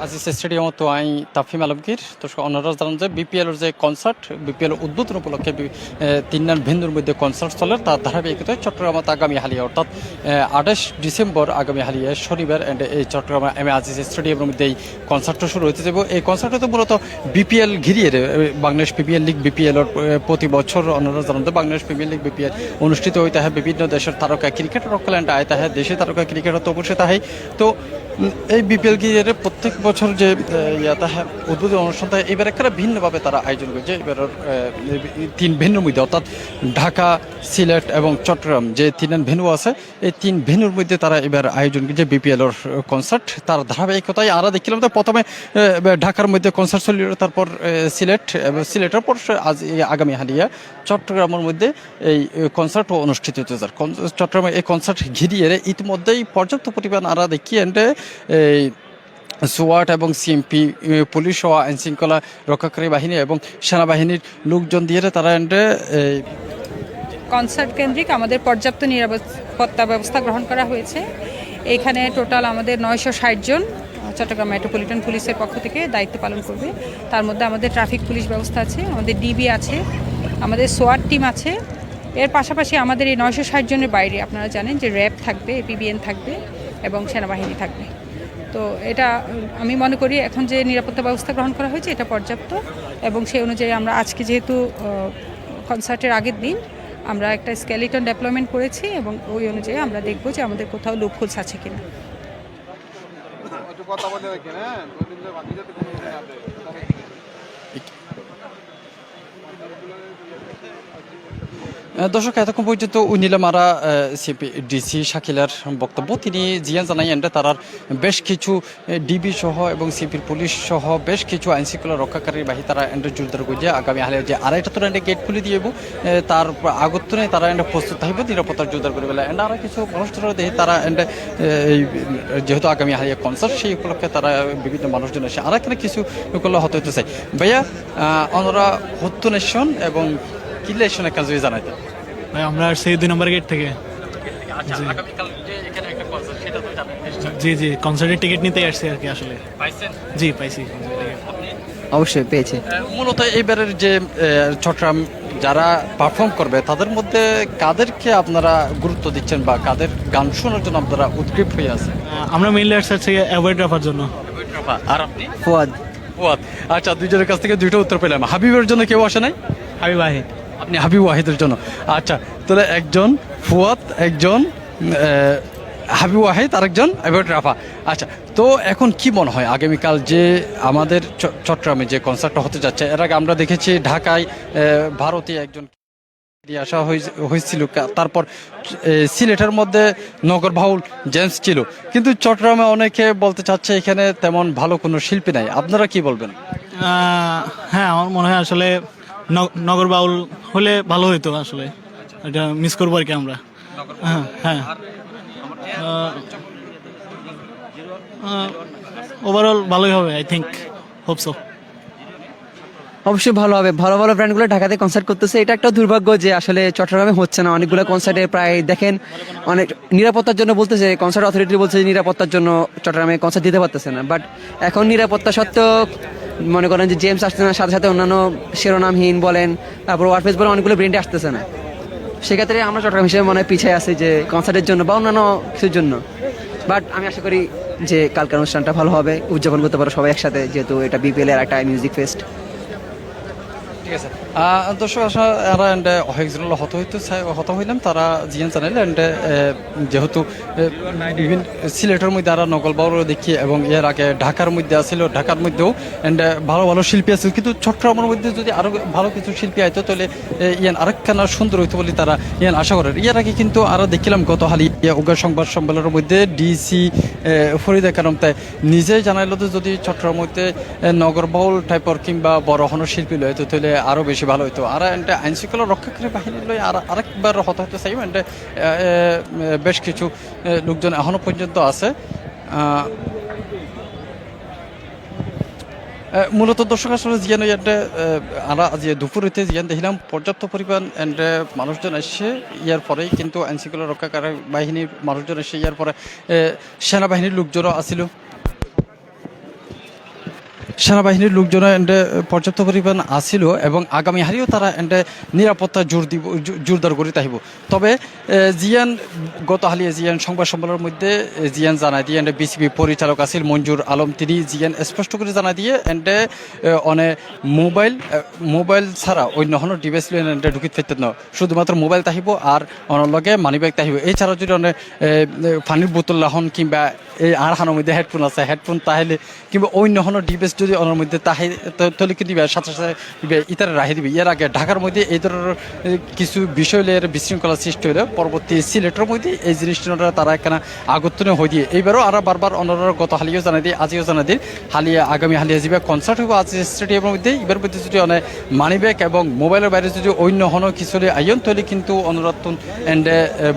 Aziz stadium তো I Tafim Alamgir দর্শক অন্যরা জানান যে বিপিএলের যে কনসার্ট বিপিএল উদ্বোধন উপলক্ষে তিন ভেন্যুর মধ্যে কনসার্ট চলে তার ধারাবাহিকতায় চট্টগ্রামত আগামী হালিয়া অর্থাৎ 28 ডিসেম্বর আগামী হালিয়া শনিবার এন্ড এই চট্টগ্রাম আজিজ স্টেডিয়ামের মধ্যে এই কনসার্টটা শুরু হতে যাব। এই কনসার্টে তো মূলত বিপিএল ঘিরিয়ে বাংলাদেশ প্রিমিয়ার লিগ বিপিএলের প্রতি বছর অন্যরা জানান যে বাংলাদেশ প্রিমিয়ার লিগ বিপিএল অনুষ্ঠিত হইতে হয় বিভিন্ন দেশের তারকা ক্রিকেটার অকল্যান্ড আয় তাহে দেশে তারকা ক্রিকেটার তো অবশ্যই তাহাই তো এই বিপিএল গিয়ে প্রত্যেক বছর যে উদ্বোধন অনুষ্ঠান থাকে এবার একটা ভিন্নভাবে তারা আয়োজন করেছে। এবার তিন ভেন্যুর মধ্যে অর্থাৎ ঢাকা সিলেট এবং চট্টগ্রাম যে তিন ভেন্যু আছে এই তিন ভেন্যুর মধ্যে তারা এবার আয়োজন করেছে বিপিএলের কনসার্ট। তার ধারাবাহিকতায় আমরা দেখছিলাম তো প্রথমে ঢাকার মধ্যে কনসার্ট চলিল, তারপর সিলেটের পর আজ আগামী হালিয়া চট্টগ্রামের মধ্যে এই কনসার্ট অনুষ্ঠিত হতে যায়। চট্টগ্রামে এই কনসার্ট ঘিরিয়ে ইতিমধ্যেই পর্যাপ্ত পরিমাণ আমরা দেখি এন্ডে এই সোয়াট এবং সিএমপি পুলিশ ও আইন শৃঙ্খলা রক্ষাকারী বাহিনী এবং সেনাবাহিনীর লোকজন দিয়ে তারা এন্ডে কনসার্ট কেন্দ্রিক আমাদের পর্যাপ্ত নিরাপত্তা ব্যবস্থা গ্রহণ করা হয়েছে। এখানে টোটাল আমাদের 960 জন চট্টগ্রাম মেট্রোপলিটন পুলিশের পক্ষ থেকে দায়িত্ব পালন করবে। তার মধ্যে আমাদের ট্রাফিক পুলিশ ব্যবস্থা আছে, আমাদের ডিবি আছে, আমাদের সোয়াট টিম আছে। এর পাশাপাশি আমাদের এই 960 জনের বাইরে আপনারা জানেন যে র্যাব থাকবে, এপিবিএন থাকবে এবং সেনাবাহিনী থাকবে। তো এটা আমি মনে করি এখন যে নিরাপত্তা ব্যবস্থা গ্রহণ করা হয়েছে এটা পর্যাপ্ত এবং সেই অনুযায়ী আমরা আজকে যেহেতু কনসার্টের আগের দিন আমরা একটা স্কেলিটন ডেপ্লয়মেন্ট করেছি এবং ওই অনুযায়ী আমরা দেখব যে আমাদের কোথাও লুপহোলস আছে কিনা। দর্শক এতক্ষণ পর্যন্ত উনিলামারা সিপি ডিসি শাকিলার বক্তব্য তিনি জিয়ান জানাই এন্ডে তারার বেশ কিছু ডিবি সহ এবং সিপির পুলিশ সহ বেশ কিছু আইন শৃঙ্খলা রক্ষাকারী বাহিনী তারা এন্ডে জোরদার করে আগামী হালে যে 2:30টা তো এন্ডে গেট খুলে দিয়ে তার আগতনে তারা এন্ডে প্রস্তুত থাকবে নিরাপত্তার জোরদার করে বেলা এন্ড আরও কিছু মানুষজন দেখি তারা এন্ডে যেহেতু আগামী হালিয়া কনসার্ট সেই উপলক্ষে তারা বিভিন্ন মানুষজন এসে আর এখানে কিছু করলে হতে হতে চাই ভাইয়া আমরা হত্যনেশন এবং কিলেশন একটা যদি জানাইতেন। আমরা সেই 2 নম্বর গেট থেকে জি জি কনসার্টের টিকিট নিতে আসছি আর কি। আসলে জি পাইছি, অবশ্যই পেয়েছি। মূলত এইবারের যে চট্টগ্রাম যারা পারফর্ম করবে তাদের মধ্যে কাদেরকে আপনারা গুরুত্ব দিচ্ছেন বা কাদের গান শোনার জন্য আপনারা উদ্গ্রীব হয়ে আছেন? আমরা মেইনলি আসছি অ্যাভয়েড রাখার জন্য। আর আপনি? ফুয়াদ। আচ্ছা, দুইজনের কাছ থেকে দুইটা উত্তর পেলাম। হাবিবের জন্য কেউ আসে নাই? হাবিব ওয়াহিদ। আপনি হাবিব ওয়াহিদের জন্য। আচ্ছা, তাহলে একজন ফুয়াদ, একজন হাবিব ওয়াহিদ, আরেকজন অ্যাভয়েড রাফা। আচ্ছা, তো এখন কি মনে হয় আগামীকাল যে আমাদের চট্টগ্রামে যে কনসার্টটা হতে যাচ্ছে, এর আগে আমরা দেখেছি ঢাকায় ভারতীয় একজন আসা হয়েছিল, তারপর সিলেটের মধ্যে নগর বাউল জেমস ছিল, কিন্তু চট্টগ্রামে অনেকে বলতে চাচ্ছে এখানে তেমন ভালো কোনো শিল্পী নাই। আপনারা কি বলবেন? হ্যাঁ, আমার মনে হয় আসলে নগর বাউল হলে ভালো হতো। আসলে এটা মিস করবো আর কি আমরা। হ্যাঁ, ওভারঅল ভালোই হবে, আই থিঙ্ক, হোপ সো। অবশ্যই ভালো হবে। ভালো ভালো ব্র্যান্ডগুলো ঢাকাতে কনসার্ট করতেছে, এটা একটা দুর্ভাগ্য যে আসলে চট্টগ্রামে হচ্ছে না। অনেকগুলো কনসার্টে প্রায় দেখেন অনেক নিরাপত্তার জন্য বলতেছে, কনসার্ট অথরিটি বলছে নিরাপত্তার জন্য চট্টগ্রামে কনসার্ট দিতে পারতেছে না। বাট এখন নিরাপত্তা সত্ত্বেও মনে করেন যে জেমস আসছে না, সাথে সাথে অন্যান্য শিরোনামহীন বলেন, তারপর ওয়ারফেস বলেন, অনেকগুলো ব্র্যান্ডে আসতেছে না। সেক্ষেত্রে আমরা চট্টগ্রাম হিসেবে মনে হয় পিছিয়ে আছি যে কনসার্টের জন্য বা অন্যান্য কিছুর জন্য। বাট আমি আশা করি যে কালকের অনুষ্ঠানটা ভালো হবে, উদযাপন করতে পারো সবাই একসাথে, যেহেতু এটা বিপিএল এর একটা মিউজিক ফেস্ট। ঠিক আছে দর্শক, অনেকজন হত হইলাম তারা জিয়ান চ্যানেল অ্যান্ড যেহেতু বিভিন্ন সিলেটের মধ্যে আর নগলবাউর দেখি এবং এর আগে ঢাকার মধ্যে আসছিল, ঢাকার মধ্যেও অ্যান্ড ভালো ভালো শিল্পী আছে, কিন্তু চট্টগ্রামের মধ্যে যদি আরও ভালো কিছু শিল্পী আইতো তাহলে ইয়ান আরেকখানা সুন্দর হইতো বলে তারা ইয়ান আশা করেন। এর আগে কিন্তু আরও দেখলাম গত হালি উগা সংবাদ সম্মেলনের মধ্যে ডিসি ফরিদা কারণ তাই নিজেই জানাইল যে যদি চট্টগ্রামের মধ্যে নগরবাউল টাইপের কিংবা বড় হন শিল্পী লয় তো তাহলে আরও বেশি ভালো হইতো। আর এটা আইন শৃঙ্খলা রক্ষাকারী বাহিনী লই আর আরেকবার হতে চাই। এটা বেশ কিছু লোকজন এখনো পর্যন্ত আছে। মূলত দর্শক আসলে জিয়ান ইয়ারটা আমরা আজ দুপুর হইতে জিয়ান দেখলাম পর্যাপ্ত পরিমাণ এন্ড মানুষজন এসে ইয়ার পরেই কিন্তু আইনশৃঙ্খলা রক্ষাকারী বাহিনীর মানুষজন এসে ইয়ার পরে সেনাবাহিনীর লোকজনও আসিল সেনাবাহিনীর লোকজন এন্ডে পর্যাপ্ত পরিমাণ আসিল এবং আগামী হারিও তারা এন্ডে নিরাপত্তা জোরদার করে তাহিব তবে জিয়ান গত হালিয়ে জিয়ান সংবাদ সম্মেলনের মধ্যে জিয়ান জানাই দিয়ে এন্ডে বিসিবি পরিচালক আসিল মঞ্জুর আলম তিনি জিয়ান স্পষ্ট করে জানাই দিয়ে এন্ডে অনেক মোবাইল ছাড়া অন্য কোনো ডিভাইস এন্ডে ঢুকিত ফেরতে ন শুধুমাত্র মোবাইল তাহিব আর অন্য লগে মানিব্যাগ তাহিব এছাড়াও যদি অনেক পানির বোতল লাহন কিংবা এই আর হানোর মধ্যে হেডফোন আছে হেডফোন তাহলে কিংবা অন্য কোনো ডিভাইস যদি ওনার মধ্যে তাহে তলিকে দিবে সাথে সাথে দিবে ইতারা রাখি দিবে এর আগে ঢাকার মধ্যে এই ধরনের কিছু বিষয়ের বিশৃঙ্খলা সৃষ্টি হলে পরবর্তী সিলেটের মধ্যে এই জিনিসটা তারা একখানা আগতনে হয়ে দিয়ে এইবারও আর বারবার অন্যরা গত হালিও জানাই দিয়ে আজিও জানাই দিন হালিয়া আগামী হালিয়া যাবে কনসার্ট হইব আজ স্টেডিয়ামের মধ্যে এবার মধ্যে যদি অনেক মানিব্যাগ এবং মোবাইলের বাইরে যদি অন্য হনো কিছু আইন তৈরি কিন্তু অনুরাতন এন্ড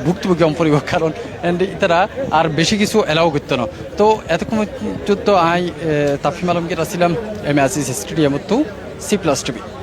ভুক্তভোগী অপরিব কারণ এন্ড ইতারা আর বেশি কিছু এলাও করতো না তো এতক্ষণ পর্যন্ত আই তাফিম আলমগীর আসছিলাম M Aziz stadium to C+ TV